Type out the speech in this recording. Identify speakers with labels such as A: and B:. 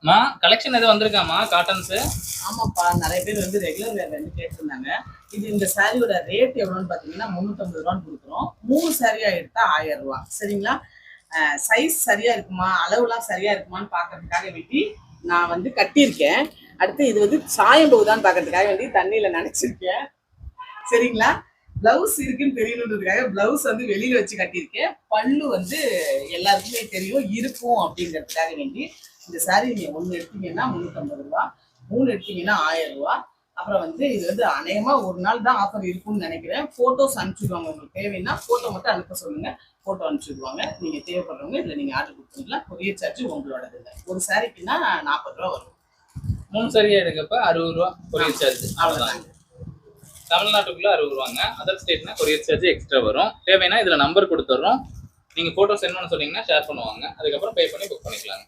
A: மா கலெக்ஷன் எதுவும் வந்திருக்காமா காட்டன்ஸ்?
B: ஆமாப்பா, நிறைய பேர் வந்து ரெகுலர் வேர்ல வந்து கேட்டிருந்தாங்க. இந்த சாரியோட ரேட் எவ்வளோன்னு பார்த்தீங்கன்னா 350 ரூபான்னு கொடுக்குறோம். 3 சாரியா எடுத்தா 1000 ரூபா. சரிங்களா? சைஸ் சரியா இருக்குமா, அளவுலாம் சரியா இருக்குமான்னு பார்க்கறதுக்காக வேண்டி நான் வந்து கட்டியிருக்கேன். அடுத்து இது வந்து சாயம் போகுதான்னு பார்க்கறதுக்காக வேண்டி தண்ணியில நனைச்சிருக்கேன். சரிங்களா? பிளவுஸ் இருக்குன்னு தெரியணுன்றதுக்காக பிளவுஸ் வந்து வெளியில வச்சு கட்டியிருக்கேன். பல்லு வந்து எல்லாருக்குமே தெரியும் இருக்கும் அப்படிங்கிறதுக்காக வேண்டி இந்த சாரி நீங்க 1 எடுத்தீங்கன்னா 350 ரூபா, 3 எடுத்தீங்கன்னா 1000 ரூபா. அப்புறம் வந்து இது வந்து அநேகமா ஒரு நாள் தான் ஆஃபர் இருக்கும்னு நினைக்கிறேன். போட்டோஸ் அனுப்பிச்சுடுவாங்க. உங்களுக்கு தேவைன்னா போட்டோ மட்டும் அனுப்ப சொல்லுங்க, போட்டோ அனுப்பிச்சுடுவாங்க. நீங்க தேவைப்படுறவங்க இதுல நீங்க ஆர்டர் கொடுத்துக்கலாம். கொரியர் சார்ஜ் உங்களோடது இல்லை. ஒரு சாரிக்குன்னா 40 ரூபா வரும்.
A: 3 சரியா எடுக்கப்ப 60 ரூபா கொரியர் சார்ஜ். அவ்வளவுதான். தமிழ்நாட்டுக்குள்ள 60 ரூபாங்க. அதர் ஸ்டேட்னா கொரியர் சார்ஜ் எக்ஸ்ட்ரா வரும். தேவைன்னா இதுல நம்பர் கொடுத்துட்றோம். நீங்க போட்டோ சென்ட் பண்ண சொன்னீங்கன்னா ஷேர் பண்ணுவாங்க. அதுக்கப்புறம் பே பண்ணி புக் பண்ணிக்கலாங்க.